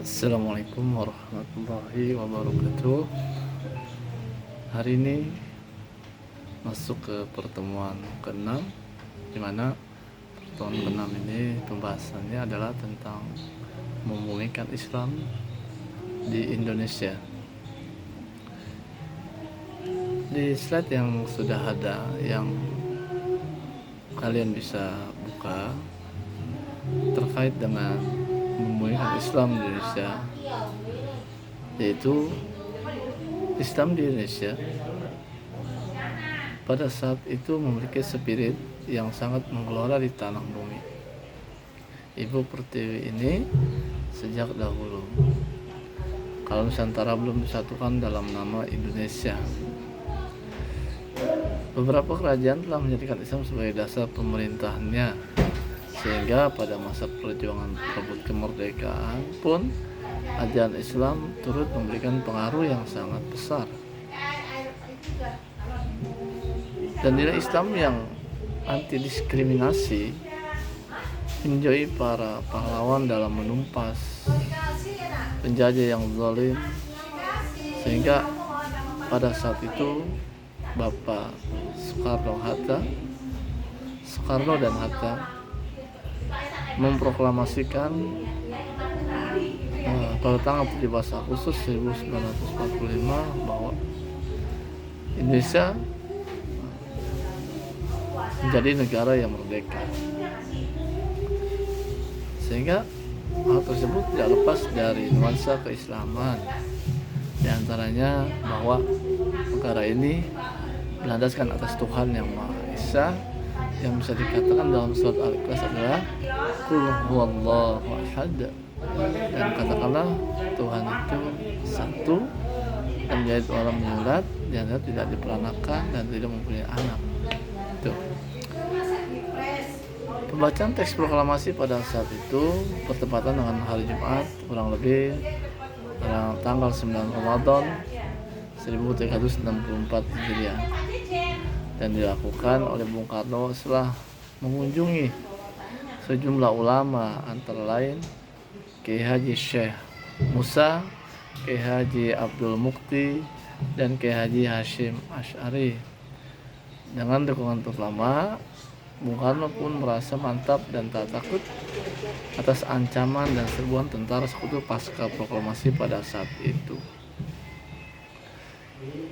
Assalamualaikum warahmatullahi wabarakatuh. Hari ini masuk ke pertemuan ke-6, di mana pertemuan ke-6 ini pembahasannya adalah tentang memulihkan Islam di Indonesia. Di slide yang sudah ada, yang kalian bisa buka terkait dengan memulihkan Islam di Indonesia, yaitu Islam di Indonesia pada saat itu memiliki spirit yang sangat menggelora di tanah bumi Ibu Pertiwi ini sejak dahulu. Kalau Nusantara belum disatukan dalam nama Indonesia, beberapa kerajaan telah menjadikan Islam sebagai dasar pemerintahannya, sehingga pada masa perjuangan perebut kemerdekaan pun ajaran Islam turut memberikan pengaruh yang sangat besar. Dan nilai Islam yang anti diskriminasi menjadi para pahlawan dalam menumpas penjajah yang zalim, sehingga pada saat itu Bapak Soekarno dan Hatta memproklamasikan pada tanggal 17 Agustus 1945 bahwa Indonesia menjadi negara yang merdeka, sehingga hal tersebut tidak lepas dari nuansa keislaman, di antaranya bahwa negara ini berlandaskan atas Tuhan yang Maha Esa, yang bisa dikatakan dalam surat Al-Ikhlas adalah Qul huwallahu ahad, dan katakanlah Tuhan itu satu dan menjadi orang menyulat, dan tidak diperanakan dan tidak mempunyai anak. Itu pembacaan teks proklamasi pada saat itu bertepatan dengan hari Jumat, kurang lebih tanggal 9 Ramadan 1364 Hijriah, dan dilakukan oleh Bung Karno setelah mengunjungi sejumlah ulama, antara lain Kiai Haji Syekh Musa, Kiai Haji Abdul Mukti, dan Kiai Haji Hashim Asy'ari. Dengan dukungan ulama, Bung Karno pun merasa mantap dan tak takut atas ancaman dan serbuan tentara sekutu pasca proklamasi pada saat itu,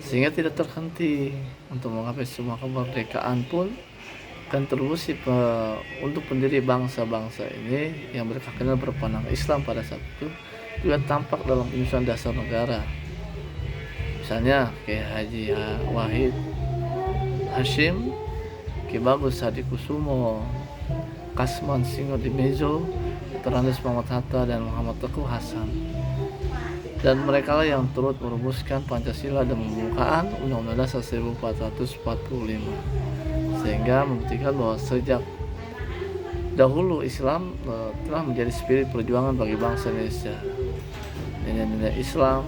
sehingga tidak terhenti untuk menggapai semua kemerdekaan pun kontribusi untuk pendiri bangsa-bangsa ini yang berkeyakinan berpandangan Islam pada saat itu juga tampak dalam penyusunan dasar negara. Misalnya Kiai Haji Wahid Hashim, Ki Bagus Hadikusumo, Kasman Singo-Dimejo, Terandus Muhammad Hatta, dan Muhammad Teguh Hasan. Dan mereka lah yang turut merumuskan Pancasila dan pembukaan Undang-Undang Dasar 1445, sehingga membuktikan bahwa sejak dahulu Islam telah menjadi spirit perjuangan bagi bangsa Indonesia. Nilai-nilai Islam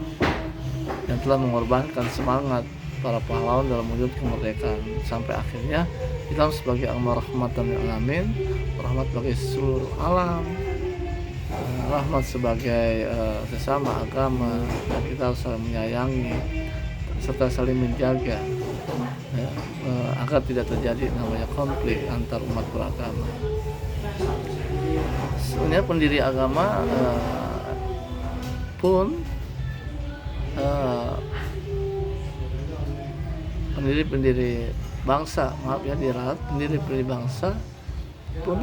yang telah mengorbankan semangat para pahlawan dalam wujud kemerdekaan, sampai akhirnya Islam sebagai agama rahmatan lil alamin, rahmat bagi seluruh alam, rahmat sebagai sesama agama, dan kita harus saling menyayangi serta saling menjaga, agar tidak terjadi namanya konflik antar umat beragama. Sebenarnya pendiri agama pun pendiri bangsa, pendiri bangsa pun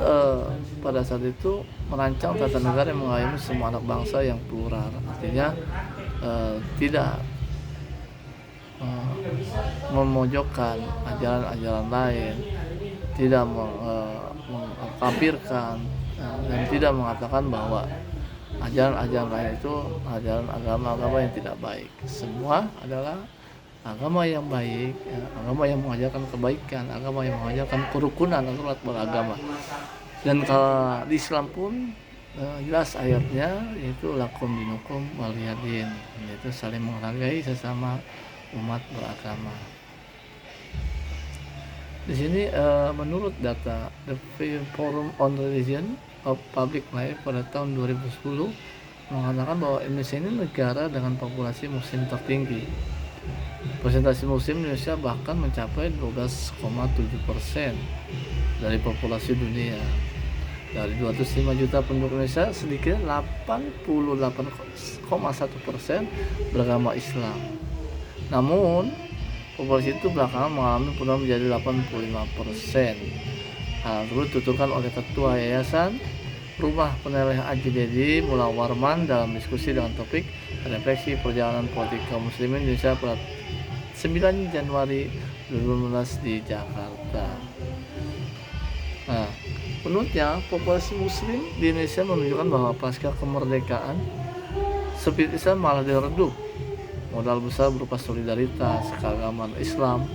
pada saat itu merancang tata negara yang mengayomi semua anak bangsa yang plural, artinya tidak memojokkan ajaran-ajaran lain, tidak mengkafirkan, dan tidak mengatakan bahwa ajaran-ajaran lain itu ajaran agama-agama yang tidak baik. Semua adalah agama yang baik, agama yang mengajarkan kebaikan, agama yang mengajarkan kerukunan antar umat beragama. Dan kalau di Islam pun jelas ayatnya, yaitu lakum dinukum waliyadin, yaitu saling menghargai sesama umat beragama. Di sini menurut data The Forum on Religion of Public Life pada tahun 2010, mengatakan bahwa Indonesia ini negara dengan populasi muslim tertinggi. Persentase muslim Indonesia bahkan mencapai 12,7% dari populasi dunia. Dari 205 juta penduduk Indonesia, sedikitnya 88,1% beragama Islam. Namun, populasi itu belakangan mengalami penurunan menjadi 85%. Hal tersebut dituturkan oleh Ketua Yayasan Rumah Peneleh Haji Dedi Mula Warman dalam diskusi dengan topik refleksi perjalanan politik kaum muslimin Indonesia pada 9 Januari 2015 di Jakarta. Nah, menurutnya populasi muslim di Indonesia menunjukkan bahwa pasca kemerdekaan spirit Islam malah diredup. Modal besar berupa solidaritas, keagamaan Islam,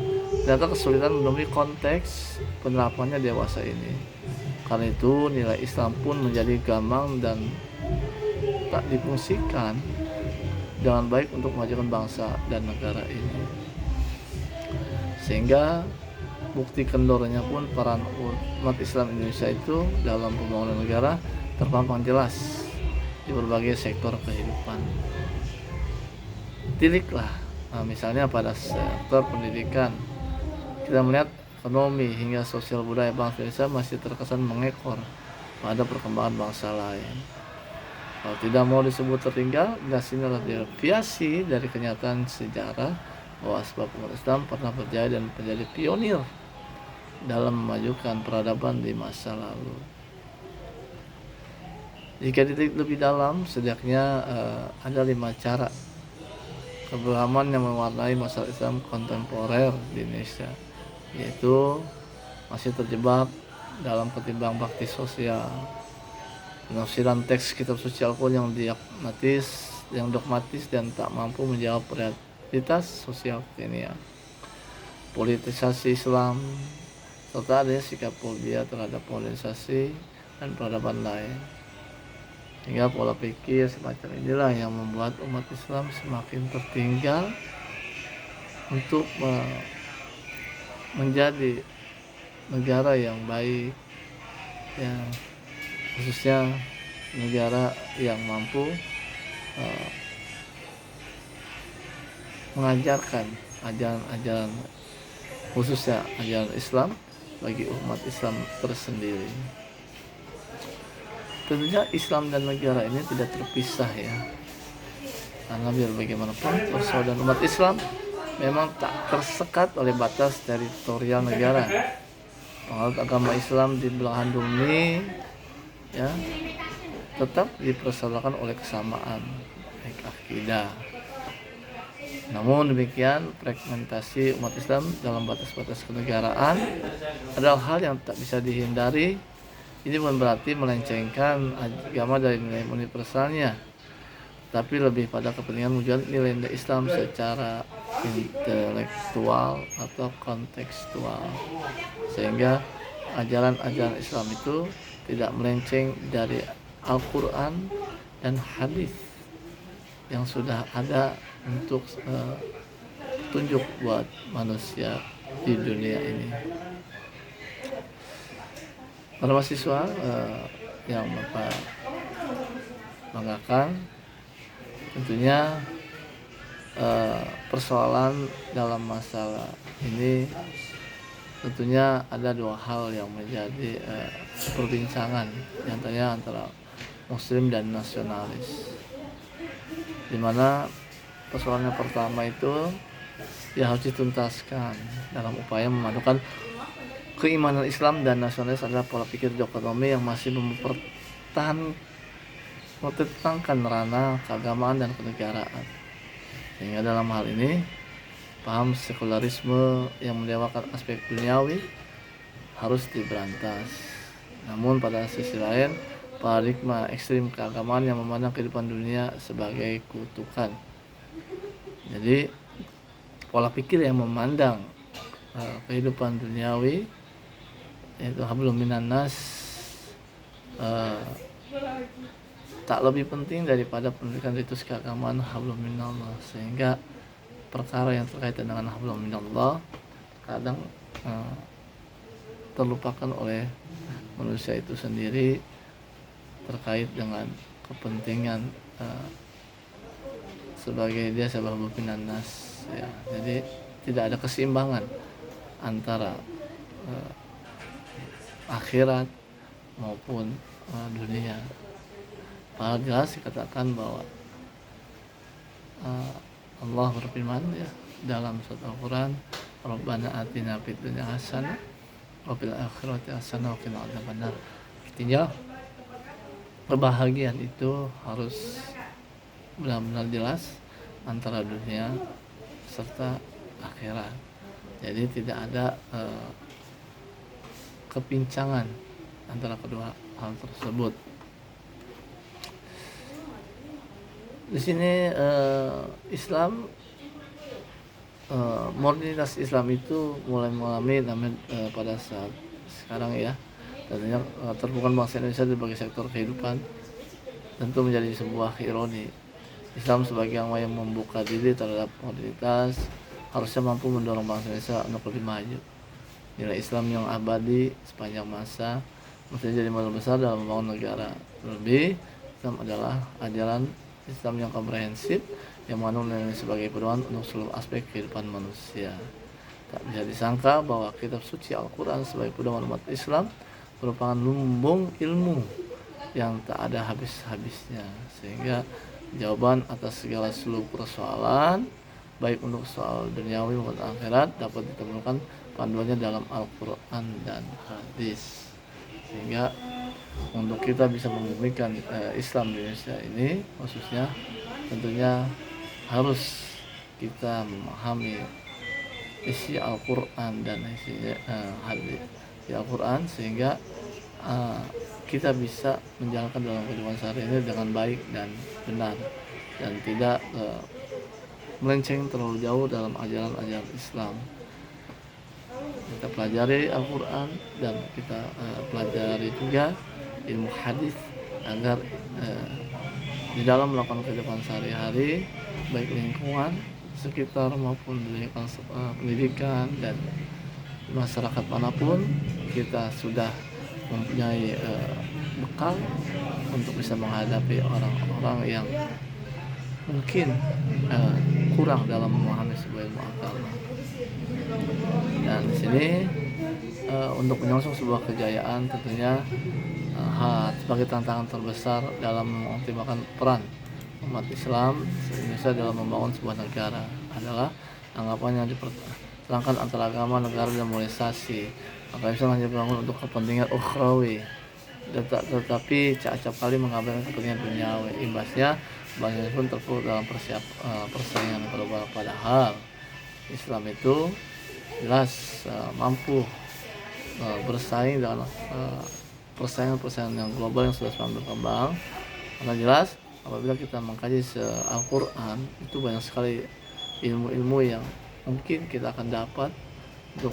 ternyata kesulitan menemui konteks penerapannya dewasa ini. Karena itu nilai Islam pun menjadi gamang dan tak difungsikan dengan baik untuk memajukan bangsa dan negara ini. Sehingga bukti kendornya pun peran umat Islam Indonesia itu dalam pembangunan negara terpampang jelas di berbagai sektor kehidupan. Tiliklah, misalnya pada sektor pendidikan, kita melihat ekonomi hingga sosial budaya bangsa Indonesia masih terkesan mengekor pada perkembangan bangsa lain. Kalau tidak mau disebut tertinggal, ini adalah deviasi dari kenyataan sejarah bahwa sebab umat Islam pernah berjaya dan menjadi pionir dalam memajukan peradaban di masa lalu. Jika ditilik lebih dalam, setidaknya ada 5 cara keberagaman yang mewarnai masyarakat Islam kontemporer di Indonesia, yaitu masih terjebak dalam ketimbang bakti sosial, penafsiran teks kitab suci Al-Quran yang dogmatis dan tak mampu menjawab realitas sosial kekinian, politisasi Islam, serta adanya sikap fobia terhadap modernisasi dan peradaban lain. Hingga pola pikir semacam inilah yang membuat umat Islam semakin tertinggal untuk menjadi negara yang baik, yang khususnya negara yang mampu mengajarkan ajaran-ajaran, khususnya ajaran Islam bagi umat Islam tersendiri. Tentunya Islam dan negara ini tidak terpisah ya, karena biar bagaimanapun persaudaraan umat Islam memang tak tersekat oleh batas teritorial negara. Penganut agama Islam di belahan bumi ya tetap dipersalahkan oleh kesamaan baik akidah. Namun demikian, fragmentasi umat Islam dalam batas-batas kenegaraan adalah hal yang tak bisa dihindari. Ini bukan berarti melencengkan agama dari nilai universalnya, tapi lebih pada kepentingan mewujudkan nilai-nilai Islam secara intelektual atau kontekstual, sehingga ajaran-ajaran Islam itu tidak melenceng dari Al-Quran dan hadis yang sudah ada untuk tunjuk buat manusia di dunia ini. Para mahasiswa yang Bapak banggakan, tentunya persoalan dalam masalah ini tentunya ada 2 hal yang menjadi perbincangan, diantaranya antara Muslim dan nasionalis, dimana persoalan yang pertama itu ya harus dituntaskan dalam upaya memadukan keimanan Islam dan nasionalis adalah pola pikir dikotomi yang masih mempertahankan ranah keagamaan dan kenegaraan. Sehingga dalam hal ini paham sekularisme yang mendewakan aspek duniawi harus diberantas. Namun pada sisi lain, paradigma ekstrim keagamaan yang memandang kehidupan dunia sebagai kutukan. Jadi pola pikir yang memandang kehidupan duniawi yaitu hablum minan nas tak lebih penting daripada pendidikan ritus keagamaan hablum minallah, sehingga perkara yang terkait dengan hablum minallah kadang terlupakan oleh manusia itu sendiri terkait dengan kepentingan sebagai dia sababun minan nas ya. Jadi tidak ada keseimbangan antara akhirat maupun dunia. Padahal jelas dikatakan bahwa Allah berfirman ya dalam surat Al-Quran, Rabbana atina fid dunya hasanah wa fil akhirati hasanah wa qina adzabannar. Artinya kebahagiaan itu harus benar-benar jelas antara dunia serta akhirat. Jadi tidak ada kepincangan antara kedua hal tersebut. Di sini Islam, modernitas Islam itu mulai mengalami pada saat sekarang ya. Tentunya terbuka bangsa Indonesia sebagai sektor kehidupan tentu menjadi sebuah ironi. Islam sebagai yang membuka diri terhadap modernitas harusnya mampu mendorong bangsa Indonesia untuk lebih maju. Nilai Islam yang abadi sepanjang masa mesti jadi modal besar dalam membangun negara. Terlebih, Islam adalah ajaran Islam yang komprehensif yang mengandung nilai sebagai pedoman untuk seluruh aspek kehidupan manusia. Tak bisa disangka bahwa kitab suci Al-Quran sebagai pedoman umat Islam merupakan lumbung ilmu yang tak ada habis-habisnya, sehingga jawaban atas segala seluruh persoalan baik untuk soal duniawi maupun akhirat dapat ditemukan panduannya dalam Al-Quran dan hadis. Sehingga untuk kita bisa membumikan Islam di Indonesia ini khususnya tentunya harus kita memahami isi Al-Quran dan isi hadis di Al-Quran sehingga kita bisa menjalankan dalam kehidupan sehari ini dengan baik dan benar dan tidak melenceng terlalu jauh dalam ajaran-ajaran Islam. Kita pelajari Al-Quran dan kita pelajari juga ilmu hadis agar di dalam melakukan kehidupan sehari-hari baik lingkungan sekitar maupun lingkungan pendidikan dan masyarakat manapun kita sudah mempunyai bekal untuk bisa menghadapi orang-orang yang mungkin kurang dalam memahami sebuah ilmu agama. Dan di sini untuk menyongsong sebuah kejayaan tentunya sebagai tantangan terbesar dalam mengoptimalkan peran umat Islam Indonesia dalam membangun sebuah negara adalah anggapan yang dipertentangkan antara agama, negara, dan mobilisasi. Maka Islam hanya dibangun untuk kepentingan ukhrawi, tetapi acap kali mengabaikan kepentingan duniawi. Imbasnya bangsa pun terpuruk dalam persaingan global. Padahal Islam itu jelas mampu bersaing dalam persaingan yang global yang sudah semakin berkembang. Karena jelas apabila kita mengkaji Al-Quran itu banyak sekali ilmu-ilmu yang mungkin kita akan dapat untuk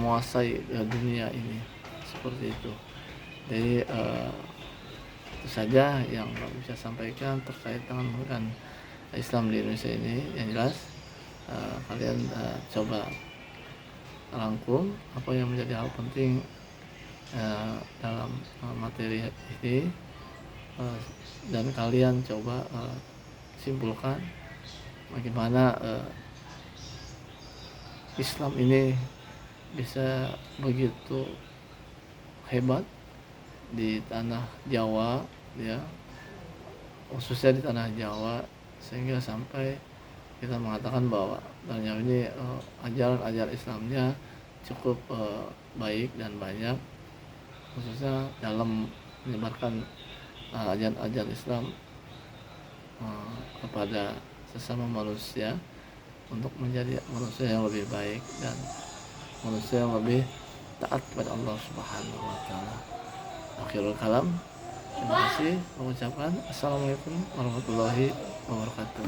menguasai dunia ini seperti itu. Jadi itu saja yang bisa sampaikan terkait dengan Islam di Indonesia ini. Yang jelas kalian coba rangkum apa yang menjadi hal penting dalam materi ini dan kalian coba simpulkan bagaimana Islam ini bisa begitu hebat di tanah Jawa ya, khususnya di tanah Jawa, sehingga sampai kita mengatakan bahwa tanah ini ajaran-ajaran Islamnya cukup baik dan banyak, khususnya dalam menyebarkan ajaran-ajaran Islam kepada sesama manusia untuk menjadi manusia yang lebih baik dan manusia yang lebih taat kepada Allah Subhanahu wa taala. Akhirul kalam, terima kasih mengucapkan assalamualaikum warahmatullahi wabarakatuh.